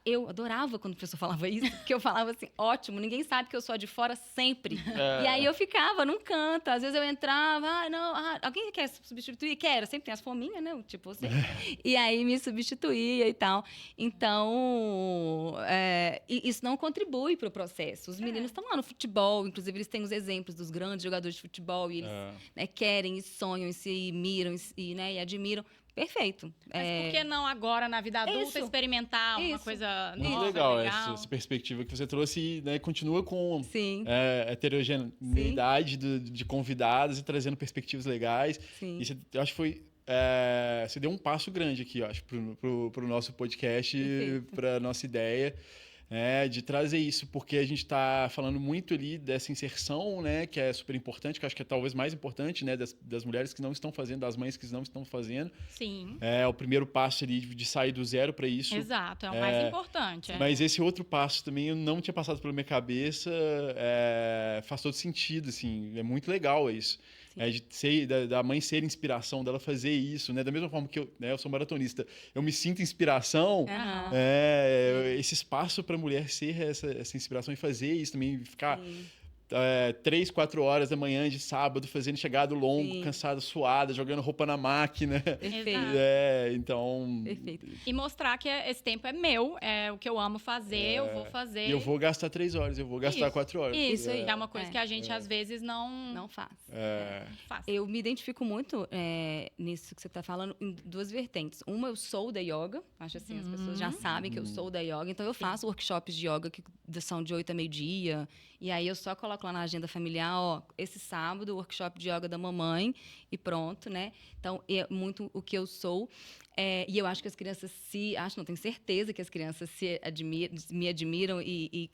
eu adorava quando o professor falava isso, porque eu falava assim, ótimo, ninguém sabe que eu sou de fora sempre. E aí, eu ficava num canto. Às vezes, eu entrava, alguém quer substituir? Quero. Sempre tem as fominhas, né? Tipo, assim. E aí, me substituía e tal. Então, isso não contribui para o processo. Os meninos estão lá no futebol, inclusive eles têm os exemplos dos grandes jogadores de futebol e eles querem e sonham e se miram e admiram. Perfeito. Mas por que não agora, na vida adulta, experimentar uma coisa muito nova, legal essa perspectiva que você trouxe, né? Continua com a heterogeneidade de convidados e trazendo perspectivas legais. Sim. E eu acho que foi... você deu um passo grande aqui, eu acho, pro nosso podcast, para a nossa ideia, de trazer isso, porque a gente está falando muito ali dessa inserção, né, que é super importante, que eu acho que é talvez mais importante, né, das mulheres que não estão fazendo, das mães que não estão fazendo. Sim. É o primeiro passo ali de sair do zero para isso. Exato, é o mais importante. Mas esse outro passo também eu não tinha passado pela minha cabeça, faz todo sentido, assim, é muito legal isso. Da mãe ser inspiração, dela fazer isso, né? Da mesma forma que eu sou maratonista, eu me sinto inspiração, esse espaço para a mulher ser essa inspiração e fazer isso também, ficar 3, 4 horas da manhã de sábado fazendo chegado longo, cansada, suada, jogando roupa na máquina. Perfeito. Então... Perfeito. E mostrar que esse tempo é meu, é o que eu amo fazer, eu vou fazer. E eu vou gastar 3 horas, eu vou gastar 4 horas. Isso aí. É uma coisa que a gente, às vezes, não faz. Faz. Eu me identifico muito nisso que você está falando, em 2 vertentes. Uma, eu sou da yoga. Acho assim, as pessoas já sabem que eu sou da yoga. Então, eu faço workshops de yoga que são de 8 a meio-dia. E aí, eu só coloco lá na agenda familiar, esse sábado, o workshop de yoga da mamãe. E pronto, né? Então, é muito o que eu sou. E eu acho que as crianças não tenho certeza que as crianças me admiram e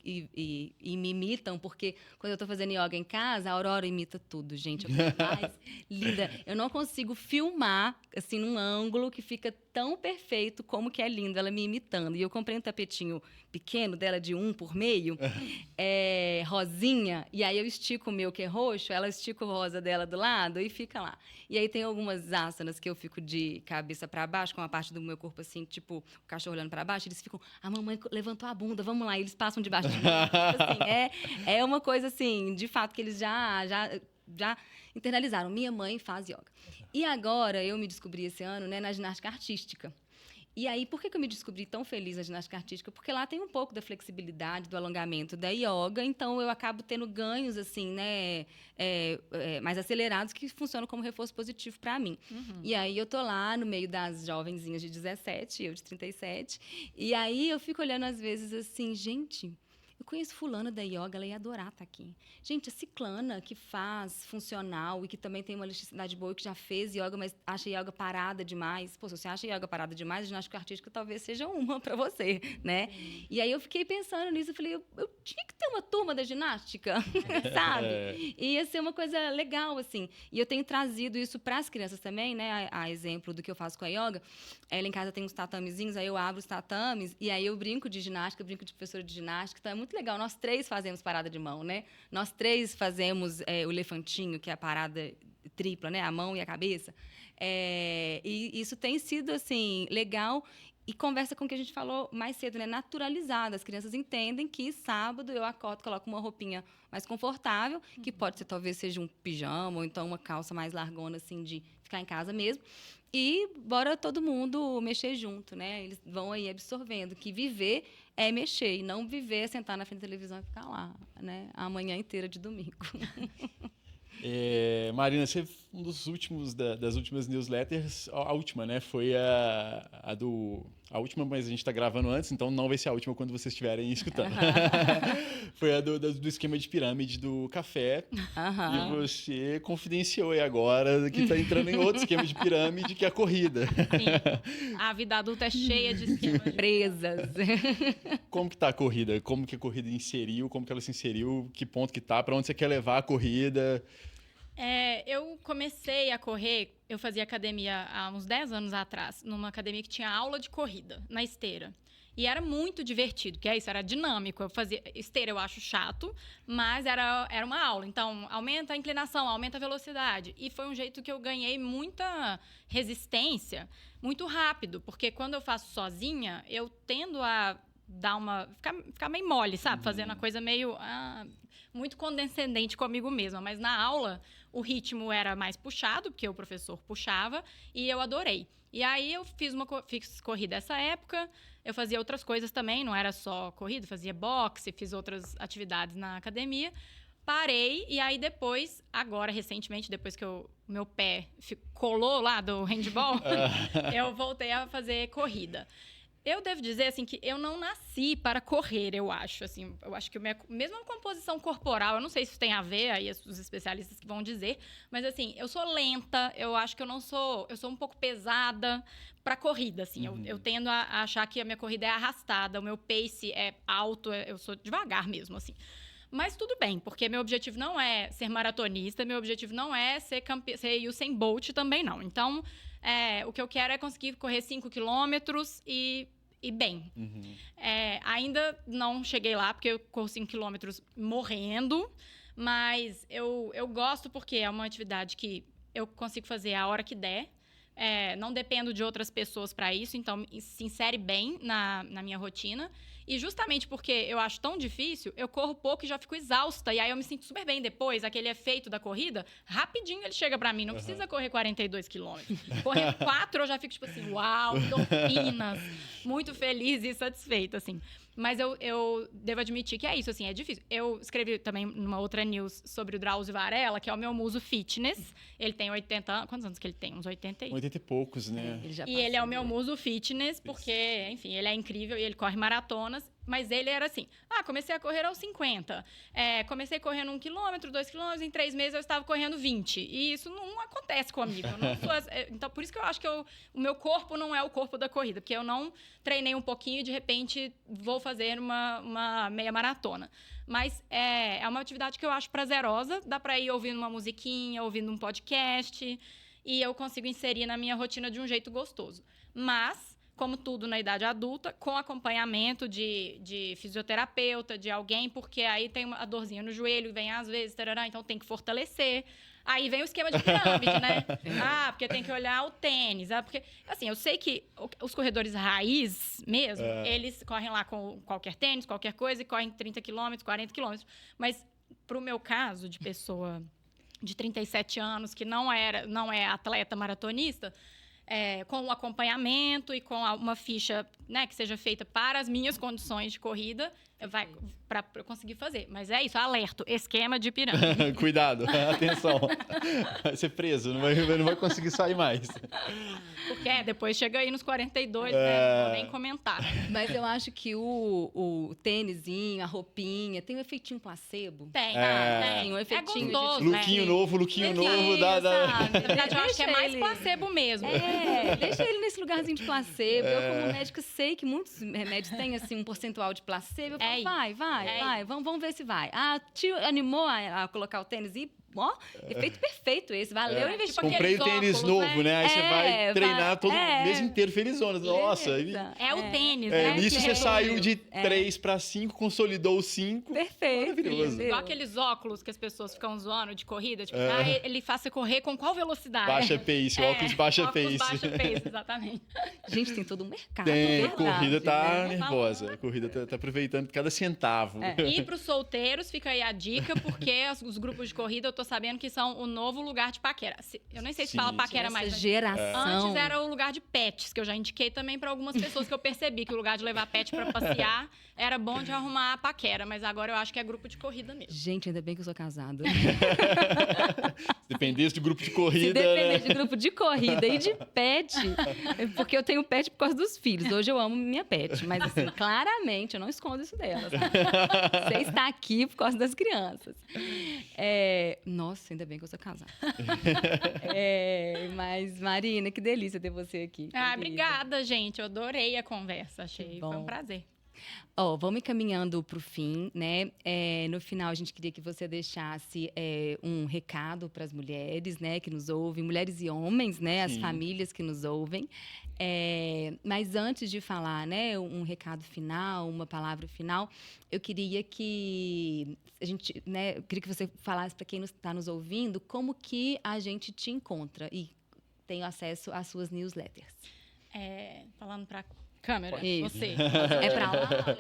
me imitam, porque quando eu estou fazendo yoga em casa, a Aurora imita tudo, gente. É a coisa mais linda. Eu não consigo filmar, assim, num ângulo que fica tão perfeito como que é lindo ela me imitando. E eu comprei um tapetinho pequeno dela, de 1 por meio, rosinha, e aí eu estico o meu, que é roxo, ela estica o rosa dela do lado e fica lá. E aí tem algumas asanas que eu fico de cabeça para baixo, com a parte do meu corpo assim, tipo, o cachorro olhando para baixo, eles ficam, a mamãe levantou a bunda, vamos lá, e eles passam debaixo de mim. Tipo assim, é uma coisa assim, de fato, que eles já internalizaram. Minha mãe faz yoga. E agora, eu me descobri esse ano, né, na ginástica artística. E aí, por que eu me descobri tão feliz na ginástica artística? Porque lá tem um pouco da flexibilidade, do alongamento da yoga, então eu acabo tendo ganhos, assim, né, mais acelerados, que funcionam como reforço positivo para mim. E aí, eu tô lá no meio das jovenzinhas de 17, eu de 37, e aí eu fico olhando, às vezes, assim, gente, eu conheço fulana da yoga, ela ia adorar estar aqui. Gente, a ciclana que faz funcional e que também tem uma elasticidade boa e que já fez yoga, mas acha yoga parada demais. Pô, se você acha yoga parada demais, a ginástica artística talvez seja uma para você, né? E aí eu fiquei pensando nisso, eu falei, eu tinha que ter uma turma da ginástica, sabe? E ia ser uma coisa legal, assim. E eu tenho trazido isso para as crianças também, né? A exemplo do que eu faço com a yoga. Ela em casa tem uns tatamezinhos, aí eu abro os tatames e aí eu brinco de ginástica, eu brinco de professora de ginástica, então é muito legal. Nós 3 fazemos parada de mão, né? Nós 3 fazemos o elefantinho, que é a parada tripla, né? A mão e a cabeça. E isso tem sido, assim, legal e conversa com o que a gente falou mais cedo, né? Naturalizado. As crianças entendem que sábado eu acordo, coloco uma roupinha mais confortável, que pode ser, talvez seja um pijama ou então uma calça mais largona, assim, de ficar em casa mesmo. E bora todo mundo mexer junto, né? Eles vão aí absorvendo que viver é mexer, e não viver é sentar na frente da televisão e ficar lá, né? A manhã inteira de domingo. Marina, você um dos últimos das últimas newsletters, a última, né? Foi a última, mas a gente está gravando antes, então não vai ser a última quando vocês estiverem escutando. Foi a do esquema de pirâmide do café. E você confidenciou aí agora que está entrando em outro esquema de pirâmide, que é a corrida. Sim. A vida adulta é cheia de esquemas. Presas. Como que tá a corrida? Como que a corrida inseriu? Como que ela se inseriu? Que ponto que tá? Para onde você quer levar a corrida? Eu comecei a correr, eu fazia academia há uns 10 anos atrás, numa academia que tinha aula de corrida, na esteira. E era muito divertido, porque isso era dinâmico. Eu fazia esteira, eu acho chato, mas era uma aula. Então, aumenta a inclinação, aumenta a velocidade. E foi um jeito que eu ganhei muita resistência muito rápido, porque quando eu faço sozinha, eu tendo a ficar meio mole, sabe? Fazendo a coisa meio muito condescendente comigo mesma. Mas na aula, o ritmo era mais puxado, porque o professor puxava, e eu adorei. E aí eu fiz corrida essa época, eu fazia outras coisas também, não era só corrida, fazia boxe, fiz outras atividades na academia. Parei, e aí depois, agora, recentemente, depois que o meu pé colou lá do handball, eu voltei a fazer corrida. Eu devo dizer, assim, que eu não nasci para correr, eu acho. Assim, eu acho que mesmo a composição corporal, eu não sei se isso tem a ver, aí os especialistas que vão dizer, mas, assim, eu sou lenta, eu acho que eu sou um pouco pesada para corrida, assim. Eu tendo a achar que a minha corrida é arrastada, o meu pace é alto, eu sou devagar mesmo, assim. Mas tudo bem, porque meu objetivo não é ser maratonista, meu objetivo não é ser Usain Bolt também não. Então, o que eu quero é conseguir correr 5 quilômetros e bem. Ainda não cheguei lá, porque eu corro 5 quilômetros morrendo, mas eu gosto porque é uma atividade que eu consigo fazer a hora que der. Não dependo de outras pessoas para isso, então se insere bem na minha rotina. E justamente porque eu acho tão difícil, eu corro pouco e já fico exausta. E aí eu me sinto super bem depois, aquele efeito da corrida, rapidinho ele chega pra mim. Não precisa correr 42 quilômetros. Correr 4 eu já fico tipo assim, uau, endorfinas. Muito feliz e satisfeita, assim. Mas eu devo admitir que é isso, assim, é difícil. Eu escrevi também numa outra news sobre o Drauzio Varela, que é o meu muso fitness. Ele tem 80 anos. Quantos anos que ele tem? Uns 80 e... 80 e poucos, né? Ele é o meu muso fitness, porque, enfim, ele é incrível e ele corre maratonas. Mas ele era assim, comecei a correr aos 50. Comecei correndo 1 quilômetro, 2 quilômetros, em 3 meses eu estava correndo 20. E isso não acontece comigo. Eu não sou, então, por isso que eu acho que o meu corpo não é o corpo da corrida. Porque eu não treinei um pouquinho e, de repente, vou fazer uma meia maratona. Mas é uma atividade que eu acho prazerosa. Dá para ir ouvindo uma musiquinha, ouvindo um podcast. E eu consigo inserir na minha rotina de um jeito gostoso. Mas... como tudo na idade adulta, com acompanhamento de fisioterapeuta, de alguém, porque aí tem a dorzinha no joelho, vem às vezes, tarará, então tem que fortalecer. Aí vem o esquema de pirâmide, né? Porque tem que olhar o tênis. Porque, assim, eu sei que os corredores raiz mesmo, eles correm lá com qualquer tênis, qualquer coisa, e correm 30 quilômetros, 40 quilômetros. Mas, pro meu caso, de pessoa de 37 anos, que não é atleta maratonista... com o acompanhamento e com uma ficha, né, que seja feita para as minhas condições de corrida, pra eu conseguir fazer. Mas é isso, alerto, esquema de pirâmide. Cuidado, atenção. Vai ser preso, não vai conseguir sair mais. Porque depois chega aí nos 42, né? Não vou nem comentar. Mas eu acho que o tênisinho, a roupinha, tem um efeitinho placebo. Tem, tem um É efeitinho gostoso, de... né? Lookinho novo, Levinho, dá. sabe? Na verdade, eu acho que é Deixa mais ele- placebo mesmo. Deixa ele nesse lugarzinho de placebo. Eu, como médica, sei que muitos remédios têm, assim, um percentual de placebo. Eu falo, vai, vamos ver se vai. Ah, te animou a colocar o tênis e... Ó, efeito perfeito esse. Valeu o investimento. Comprei o tênis óculos, novo, né? Aí você vai treinar todo o mês inteiro felizona. Nossa. Beleza. É o tênis, né? Nisso você É. saiu de 3 para 5, consolidou os 5. Perfeito. Maravilhoso. entendeu? Igual aqueles óculos que as pessoas ficam zoando de corrida. Tipo, ele faz você correr com qual velocidade? Baixa pace, óculos baixa óculos pace. baixa pace, exatamente. Gente, tem todo um mercado. Tem, a verdade, corrida tá né? nervosa. A corrida tá aproveitando cada centavo. E para os solteiros, fica aí a dica, porque os grupos de corrida, eu tô sabendo que são o novo lugar de paquera. Eu nem sei se Sim, fala sim. paquera Essa mais. Mas geração. antes era o lugar de pets, que eu já indiquei também para algumas pessoas que eu percebi que o lugar de levar pet para passear era bom de arrumar a paquera, mas agora eu acho que é grupo de corrida mesmo. Gente, ainda bem que eu sou casada. Se dependesse de grupo de Se corrida, depender né? de grupo de corrida e de pet, porque eu tenho pet por causa dos filhos. Hoje eu amo minha pet, mas assim, claramente eu não escondo isso dela. Sabe? Você está aqui por causa das crianças. Nossa, ainda bem que eu sou casada. Mas, Marina, que delícia ter você aqui. Ah, querida. obrigada, gente. Eu adorei a conversa. Achei. bom. Foi um prazer. Vamos encaminhando para o fim, né? No final, a gente queria que você deixasse um recado para as mulheres, né, que nos ouvem, mulheres e homens, né, as Sim. famílias que nos ouvem. Mas antes de falar, né, um recado final, uma palavra final, eu queria que eu queria que você falasse para quem está nos ouvindo como que a gente te encontra e tem acesso às suas newsletters. Falando para câmera, Isso. você. É para lá? Tá.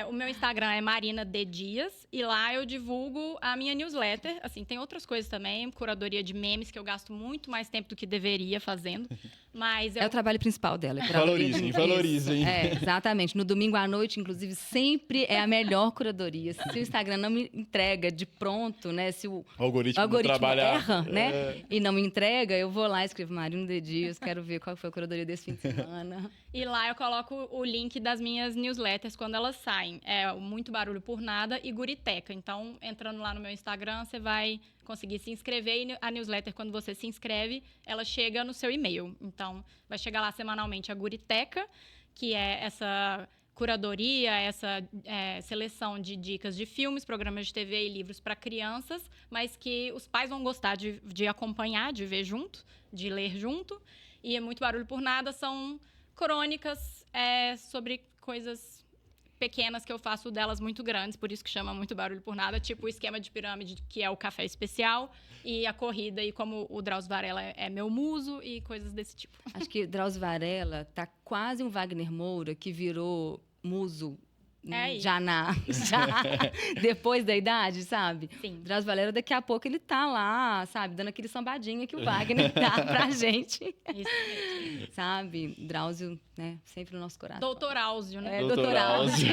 O meu Instagram é Marina D. Dias e lá eu divulgo a minha newsletter. Assim, tem outras coisas também, curadoria de memes que eu gasto muito mais tempo do que deveria fazendo. Mas É o trabalho principal dela. Valorizem, valorizem. Exatamente. No domingo à noite, inclusive, sempre é a melhor curadoria. Se o Instagram não me entrega de pronto, né? Se o algoritmo trabalha, erra, né? E não me entrega, eu vou lá e escrevo Marina de Dias, quero ver qual foi a curadoria desse fim de semana. E lá eu coloco o link das minhas newsletters quando elas saem. É o Muito Barulho por Nada e Guriteca. Então, entrando lá no meu Instagram, você vai conseguir se inscrever e a newsletter, quando você se inscreve, ela chega no seu e-mail. Então, vai chegar lá semanalmente a Guriteca, que é essa curadoria, essa seleção de dicas de filmes, programas de TV e livros para crianças, mas que os pais vão gostar de acompanhar, de ver junto, de ler junto. E é Muito Barulho por Nada são crônicas sobre coisas pequenas que eu faço delas muito grandes, por isso que chama Muito Barulho por Nada, tipo o esquema de pirâmide, que é o café especial, e a corrida, e como o Drauzio Varela é meu muso, e coisas desse tipo. Acho que Drauzio Varela tá quase um Wagner Moura que virou muso já depois da idade, sabe? Sim. Drauzio Varela, daqui a pouco ele tá lá, sabe? Dando aquele sambadinho que o Wagner dá pra gente. Isso mesmo. Sabe? Drauzio, né? Sempre no nosso coração. Doutor Áuzio, né? Doutor Áuzio.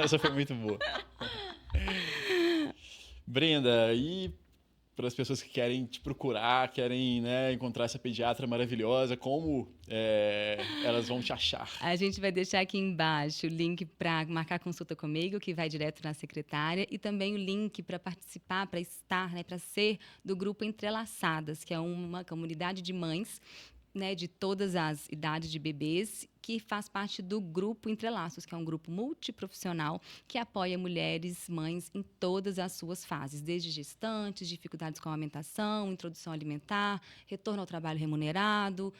Essa foi muito boa. Brenda, e para as pessoas que querem te procurar, querem, né, encontrar essa pediatra maravilhosa, como elas vão te achar? A gente vai deixar aqui embaixo o link para marcar consulta comigo, que vai direto na secretária, e também o link para participar, para estar, né, para ser do grupo Entrelaçadas, que é uma comunidade de mães, né, de todas as idades de bebês, que faz parte do Grupo Entrelaços, que é um grupo multiprofissional que apoia mulheres, mães, em todas as suas fases, desde gestantes, dificuldades com a amamentação, introdução alimentar, retorno ao trabalho remunerado,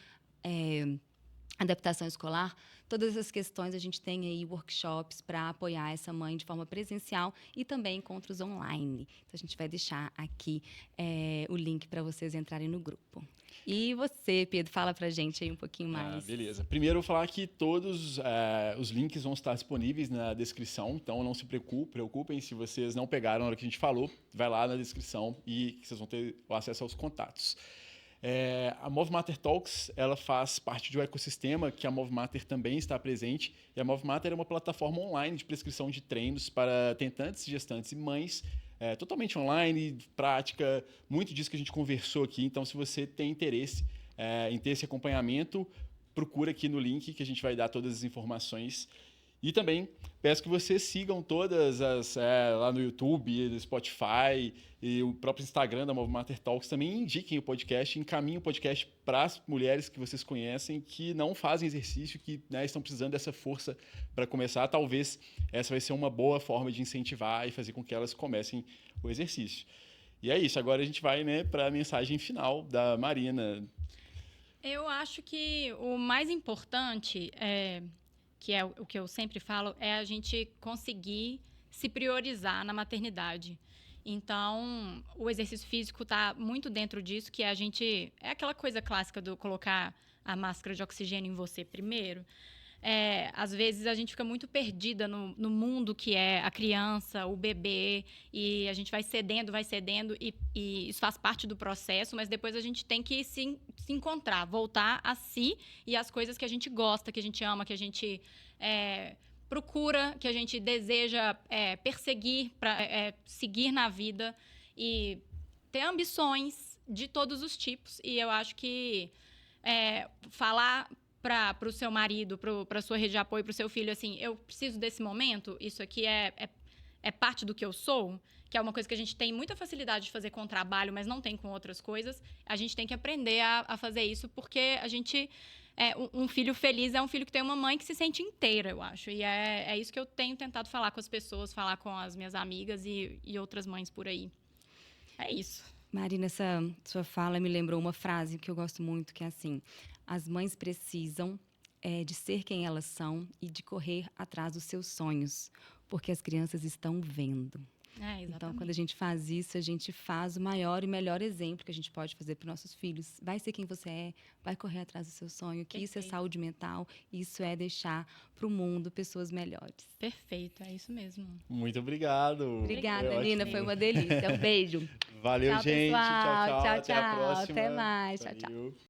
adaptação escolar. Todas essas questões, a gente tem aí workshops para apoiar essa mãe de forma presencial e também encontros online. Então, a gente vai deixar aqui o link para vocês entrarem no grupo. E você, Pedro, fala pra gente aí um pouquinho mais. Beleza. Primeiro, eu vou falar que todos os links vão estar disponíveis na descrição, então não se preocupem se vocês não pegaram na hora que a gente falou, vai lá na descrição e vocês vão ter o acesso aos contatos. A Move Mater Talks, ela faz parte de um ecossistema que a Move Mater também está presente. E a Move Mater é uma plataforma online de prescrição de treinos para tentantes, gestantes e mães, totalmente online, prática, muito disso que a gente conversou aqui. Então, se você tem interesse em ter esse acompanhamento, procura aqui no link que a gente vai dar todas as informações. E também peço que vocês sigam todas lá no YouTube, no Spotify e o próprio Instagram da Move Mater Talks. Também indiquem o podcast, encaminhem o podcast para as mulheres que vocês conhecem que não fazem exercício, que estão precisando dessa força para começar. Talvez essa vai ser uma boa forma de incentivar e fazer com que elas comecem o exercício. E é isso. Agora a gente vai para a mensagem final da Marina. Eu acho que o mais importante que é o que eu sempre falo, é a gente conseguir se priorizar na maternidade. Então, o exercício físico está muito dentro disso, que a gente... É aquela coisa clássica do colocar a máscara de oxigênio em você primeiro. Às vezes, a gente fica muito perdida no mundo que é a criança, o bebê, e a gente vai cedendo, e isso faz parte do processo, mas depois a gente tem que se encontrar, voltar a si e as coisas que a gente gosta, que a gente ama, que a gente procura, que a gente deseja perseguir, seguir na vida e ter ambições de todos os tipos. E eu acho que falar para o seu marido, para a sua rede de apoio, para o seu filho, assim, eu preciso desse momento, isso aqui é parte do que eu sou, que é uma coisa que a gente tem muita facilidade de fazer com o trabalho, mas não tem com outras coisas. A gente tem que aprender a fazer isso, porque a gente... um filho feliz é um filho que tem uma mãe que se sente inteira, eu acho. E é isso que eu tenho tentado falar com as pessoas, falar com as minhas amigas e outras mães por aí. É isso. Marina, essa sua fala me lembrou uma frase que eu gosto muito, que é assim: as mães precisam de ser quem elas são e de correr atrás dos seus sonhos, porque as crianças estão vendo. Então, quando a gente faz isso, a gente faz o maior e melhor exemplo que a gente pode fazer para os nossos filhos. Vai ser quem você é, vai correr atrás do seu sonho, que isso é saúde mental, isso é deixar para o mundo pessoas melhores. Perfeito, é isso mesmo. Muito obrigado. Obrigada, Nina, foi uma delícia. Um beijo. Valeu, tchau, gente. Pessoal. Tchau, tchau. Tchau, Até a tchau. próxima. Até mais. Valeu. Tchau, tchau.